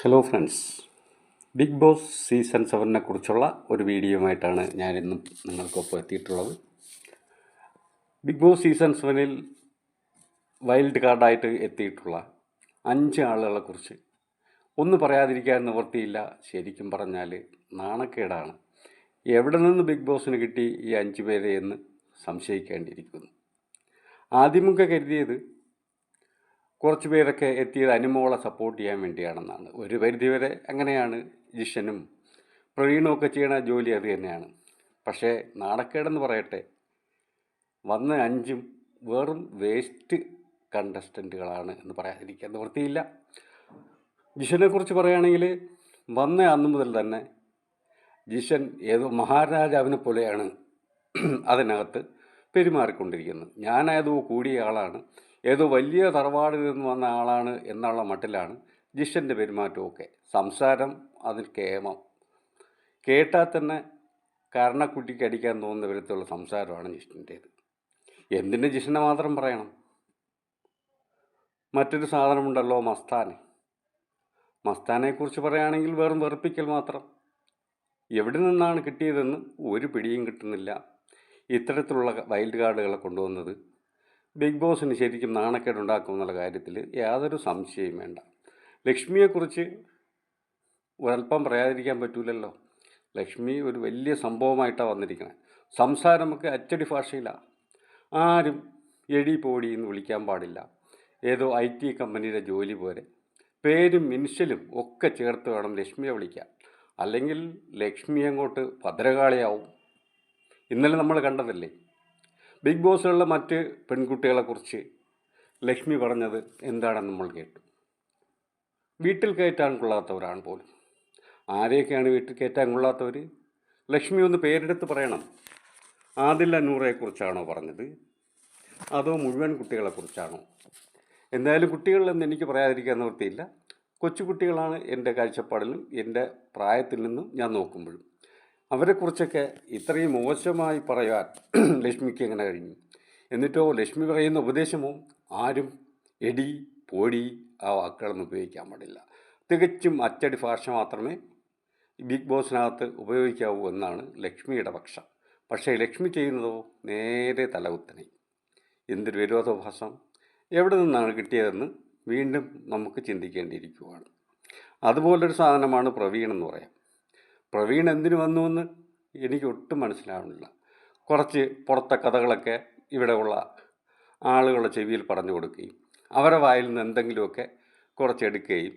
Hello friends, Bigg Boss season 7 കുറിച്ചുള്ള ഒരു വീഡിയോയുമായിട്ടാണ് ഞാനിന്നും നിങ്ങൾക്കൊപ്പം എത്തിയിട്ടുള്ളത്. ബിഗ് ബോസ് സീസൺ 7 വൈൽഡ് കാർഡായിട്ട് എത്തിയിട്ടുള്ള 5 ആളുകളെക്കുറിച്ച് ഒന്നും പറയാതിരിക്കാൻ നിവൃത്തിയില്ല. ശരിക്കും പറഞ്ഞാൽ നാണക്കേടാണ്. എവിടെ നിന്ന് ബിഗ് ബോസിന് കിട്ടി ഈ 5 പേരെ എന്ന് സംശയിക്കേണ്ടിയിരിക്കുന്നു. ആദ്യമൊക്കെ കരുതിയത് കുറച്ച് പേരൊക്കെ എത്തിയത് അനുമോളെ സപ്പോർട്ട് ചെയ്യാൻ വേണ്ടിയാണെന്നാണ്. ഒരു പരിധിവരെ അങ്ങനെയാണ്. ജിഷനും പ്രവീണും ഒക്കെ ചെയ്യണ ജോലി അത് തന്നെയാണ്. പക്ഷേ നാണക്കേടെന്ന് പറയട്ടെ, വന്ന 5 വെറും വേസ്റ്റ് കണ്ടസ്റ്റൻറ്റുകളാണ് എന്ന് പറയാതിരിക്കാൻ നിവൃത്തിയില്ല. ജിഷനെക്കുറിച്ച് പറയുകയാണെങ്കിൽ വന്ന അന്നു മുതൽ തന്നെ ജിഷൻ ഏതോ മഹാരാജാവിനെ പോലെയാണ് അതിനകത്ത് പെരുമാറിക്കൊണ്ടിരിക്കുന്നത്. ഞാനേതോ കൂടിയ ആളാണ്, ഏതോ വലിയ തറവാടിൽ നിന്ന് വന്ന ആളാണ് എന്നുള്ള മട്ടിലാണ് ജിഷൻ്റെ പെരുമാറ്റമൊക്കെ. സംസാരം അതിൽ കേമം, കേട്ടാൽ തന്നെ കരണക്കുട്ടിക്ക് അടിക്കാൻ തോന്നുന്ന വിധത്തിലുള്ള സംസാരമാണ് ജിഷൻ്റേത്. എന്തിന് ജിഷനെ മാത്രം പറയണം? മറ്റൊരു സാധനമുണ്ടല്ലോ, മസ്താനെക്കുറിച്ച് പറയുകയാണെങ്കിൽ വെറും വെറുപ്പിക്കൽ മാത്രം. എവിടെ നിന്നാണ് കിട്ടിയതെന്ന് ഒരു പിടിയും കിട്ടുന്നില്ല. ഇത്തരത്തിലുള്ള വൈൽഡ് കാർഡുകളെ കൊണ്ടുവന്നത് ബിഗ് ബോസിന് ശരിക്കും നാണക്കേടുണ്ടാക്കുമെന്നുള്ള കാര്യത്തിൽ യാതൊരു സംശയവും വേണ്ട. ലക്ഷ്മിയെക്കുറിച്ച് ഒരല്പം പറയാതിരിക്കാൻ പറ്റൂലല്ലോ. ലക്ഷ്മി ഒരു വലിയ സംഭവമായിട്ടാണ് വന്നിരിക്കുന്നത്. സംസാരമൊക്കെ അച്ചടി ഭാഷയിലാണ്. ആരും എടി പോടി എന്ന് വിളിക്കാൻ പാടില്ല. ഏതോ IT കമ്പനിയുടെ ജോലി പോലെ പേരും ഇനിഷ്യലും ഒക്കെ ചേർത്ത് വേണം ലക്ഷ്മിയെ വിളിക്കാൻ. അല്ലെങ്കിൽ ലക്ഷ്മി അങ്ങോട്ട് ഭദ്രകാളിയാവും. ഇന്നലെ നമ്മൾ കണ്ടതല്ലേ. ബിഗ് ബോസിലുള്ള മറ്റ് പെൺകുട്ടികളെക്കുറിച്ച് ലക്ഷ്മി പറഞ്ഞത് എന്താണെന്ന് നമ്മൾ കേട്ടു. വീട്ടിൽ കയറ്റാൻ കൊള്ളാത്തവരാണ് പോലും. ആരെയൊക്കെയാണ് വീട്ടിൽ കയറ്റാൻ കൊള്ളാത്തവർ? ലക്ഷ്മി ഒന്ന് പേരെടുത്ത് പറയണം. ആദില നൂറയെക്കുറിച്ചാണോ പറഞ്ഞത്, അതോ മുഴുവൻ കുട്ടികളെക്കുറിച്ചാണോ? എന്തായാലും കുട്ടികളിലെന്ന് എനിക്ക് പറയാതിരിക്കാൻ നിവൃത്തിയില്ല. കൊച്ചുകുട്ടികളാണ് എൻ്റെ കാഴ്ചപ്പാടിലും എൻ്റെ പ്രായത്തിൽ നിന്നും ഞാൻ നോക്കുമ്പോഴും. അവരെക്കുറിച്ചൊക്കെ ഇത്രയും മോശമായി പറയാൻ ലക്ഷ്മിക്ക് എങ്ങനെ കഴിഞ്ഞു? എന്നിട്ടോ ലക്ഷ്മി പറയുന്ന ഉപദേശമോ ആരും എടി പോടി ആ വാക്കുകളൊന്നും ഉപയോഗിക്കാൻ പാടില്ല. തികച്ചും അച്ചടി ഭാഷ മാത്രമേ ബിഗ് ബോസിനകത്ത് ഉപയോഗിക്കാവൂ എന്നാണ് ലക്ഷ്മിയുടെ പക്ഷം. പക്ഷേ ലക്ഷ്മി ചെയ്യുന്നതോ നേരെ തലകുത്തനെ. എന്തൊരു വിരോധാഭാസം! എവിടെ നിന്നാണ് കിട്ടിയതെന്ന് വീണ്ടും നമുക്ക് ചിന്തിക്കേണ്ടിയിരിക്കുകയാണ്. അതുപോലൊരു സാധനമാണ് പ്രവീൺ എന്ന് പറയാം. പ്രവീൺ എന്തിനു വന്നുവെന്ന് എനിക്ക് ഒട്ടും മനസ്സിലാവുന്നില്ല. കുറച്ച് പുറത്തെ കഥകളൊക്കെ ഇവിടെയുള്ള ആളുകളുടെ ചെവിയിൽ പറഞ്ഞു കൊടുക്കുകയും അവരെ വായിൽ നിന്ന് എന്തെങ്കിലുമൊക്കെ കുറച്ചെടുക്കുകയും